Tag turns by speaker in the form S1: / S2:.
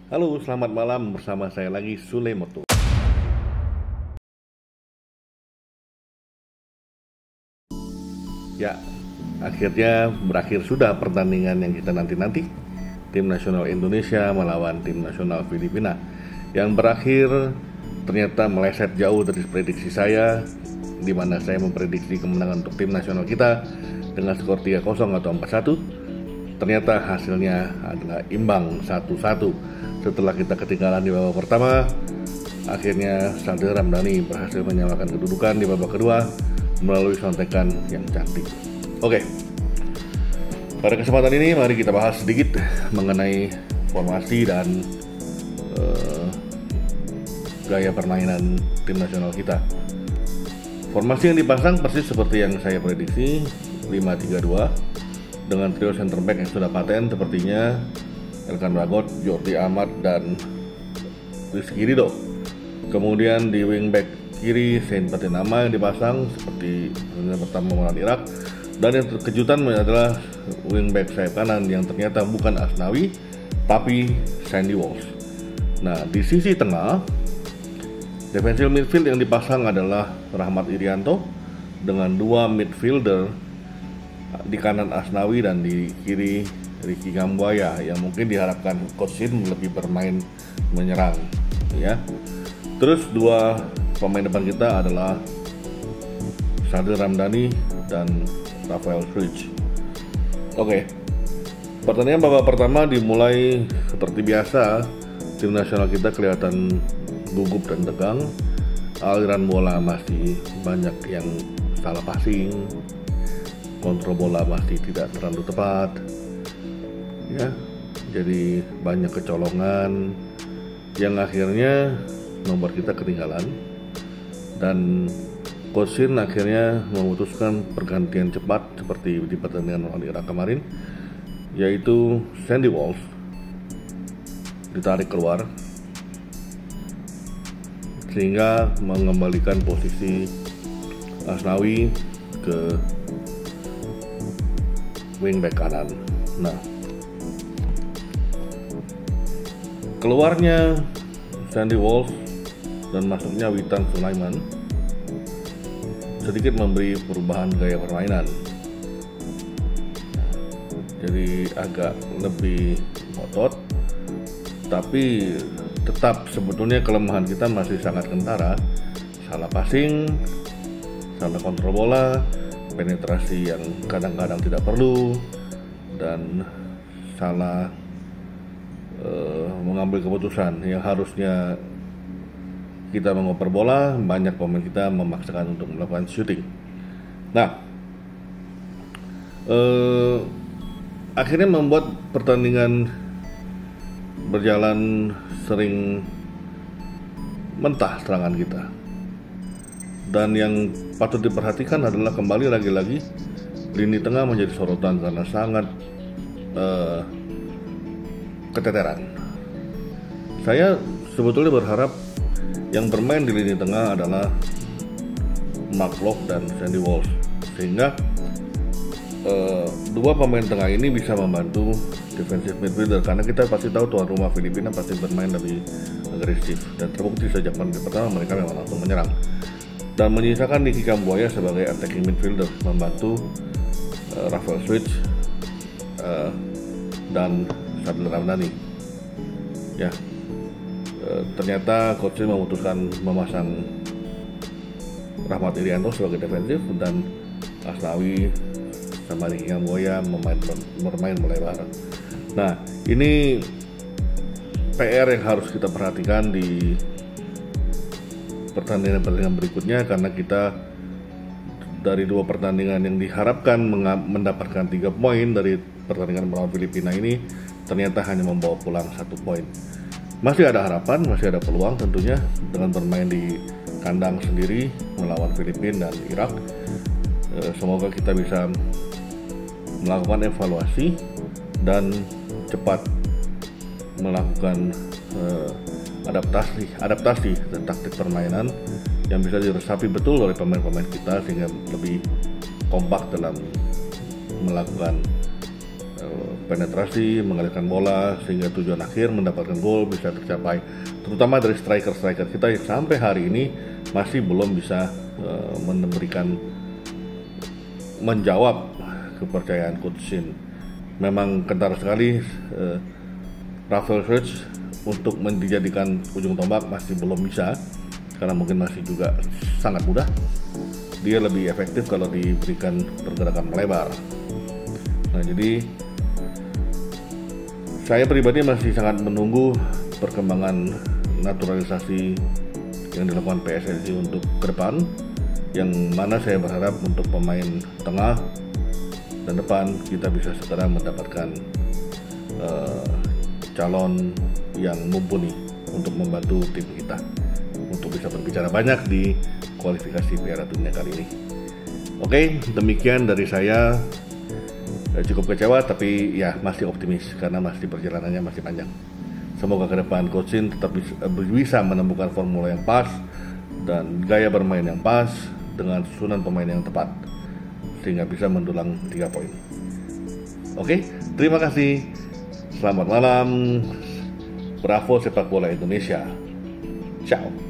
S1: Halo, selamat malam bersama saya lagi Sule Moto. Ya, akhirnya berakhir sudah pertandingan yang kita nanti-nanti. Tim nasional Indonesia melawan tim nasional Filipina. Yang berakhir ternyata meleset jauh dari prediksi saya, di mana saya memprediksi kemenangan untuk tim nasional kita dengan skor 3-0 atau 4-1. Ternyata hasilnya adalah imbang 1-1. Setelah kita ketinggalan di babak pertama, akhirnya Sadil Ramdhani berhasil menyamakan kedudukan di babak kedua melalui sontekan yang cantik. Oke, pada kesempatan ini mari kita bahas sedikit mengenai formasi dan gaya permainan tim nasional kita. Formasi yang dipasang persis seperti yang saya prediksi, 5-3-2 dengan trio center back yang sudah paten sepertinya Elkan Bagot, Jordi Amat, dan Rizky Ridho. Kemudian di wingback kiri Saint Patinama yang dipasang seperti pertandingan pertama melawan Irak. Dan yang kejutan adalah wingback sayap kanan yang ternyata bukan Asnawi tapi Sandy Walsh. Nah, di sisi tengah defensive midfield yang dipasang adalah Rahmat Irianto dengan dua midfielder, di kanan Asnawi dan di kiri Ricky Kambuaya, yang mungkin diharapkan Coach Shin lebih bermain menyerang ya. Terus dua pemain depan kita adalah Sadil Ramdhani dan Rafael Struijk. Oke, pertandingan babak pertama dimulai seperti biasa. Tim nasional kita kelihatan gugup dan tegang. Aliran bola masih banyak yang salah passing, kontrol bola masih tidak terlalu tepat ya, jadi banyak kecolongan yang akhirnya membuat kita ketinggalan. Dan Coach Shin akhirnya memutuskan pergantian cepat seperti di pertandingan melawan Irak kemarin, yaitu Sandy Walsh ditarik keluar sehingga mengembalikan posisi Asnawi ke wingback kanan. Nah, keluarnya Sandy Walsh dan masuknya Witan Sulaiman sedikit memberi perubahan gaya permainan, jadi agak lebih otot, tapi tetap sebetulnya kelemahan kita masih sangat kentara. Salah passing, salah kontrol bola, penetrasi yang kadang-kadang tidak perlu, dan salah mengambil keputusan yang harusnya kita mengoper bola. Banyak pemain kita memaksakan untuk melakukan shooting. Nah, akhirnya membuat pertandingan berjalan sering mentah serangan kita. Dan yang patut diperhatikan adalah kembali lagi-lagi lini tengah menjadi sorotan karena sangat keteteran. Saya sebetulnya berharap yang bermain di lini tengah adalah Mark Locke dan Sandy Walsh, sehingga dua pemain tengah ini bisa membantu defensive midfielder, karena kita pasti tahu tuan rumah Filipina pasti bermain lebih agresif, dan terbukti sejak menit pertama mereka memang langsung menyerang. Dan menyisakan Ricky Kambuaya sebagai attacking midfielder membantu Rafael Struijk dan Sadil Ramdhani ya. Ternyata Coach Shin memutuskan memasang Rahmat Irianto sebagai defensif dan Asnawi sama Ricky Kambuaya bermain melebar. Nah, ini PR yang harus kita perhatikan di pertandingan berikutnya, karena kita dari dua pertandingan yang diharapkan mendapatkan 3 poin dari pertandingan melawan Filipina ini ternyata hanya membawa pulang 1 poin. Masih ada harapan, masih ada peluang tentunya dengan bermain di kandang sendiri melawan Filipina dan Irak. Semoga kita bisa melakukan evaluasi dan cepat melakukan adaptasi dan taktik permainan yang bisa diresapi betul oleh pemain-pemain kita, sehingga lebih kompak dalam melakukan penetrasi, mengalirkan bola sehingga tujuan akhir mendapatkan gol bisa tercapai. Terutama dari striker-striker kita yang sampai hari ini masih belum bisa menjawab kepercayaan Coach Shin. Memang kental sekali Rafael Schwartz untuk dijadikan ujung tombak masih belum bisa, karena mungkin masih juga sangat mudah. Dia lebih efektif kalau diberikan pergerakan melebar. Nah, jadi saya pribadi masih sangat menunggu perkembangan naturalisasi yang dilakukan PSSI untuk ke depan, yang mana saya berharap untuk pemain tengah dan depan kita bisa segera mendapatkan calon yang mumpuni untuk membantu tim kita untuk bisa berbicara banyak di kualifikasi Piala Dunia kali ini. Oke, demikian dari saya. Cukup kecewa tapi ya masih optimis karena masih perjalanannya masih panjang. Semoga ke depan Coach Shin tetap bisa menemukan formula yang pas dan gaya bermain yang pas dengan susunan pemain yang tepat sehingga bisa mendulang 3 poin. Oke, terima kasih. Selamat malam. Bravo sepak bola Indonesia. Ciao.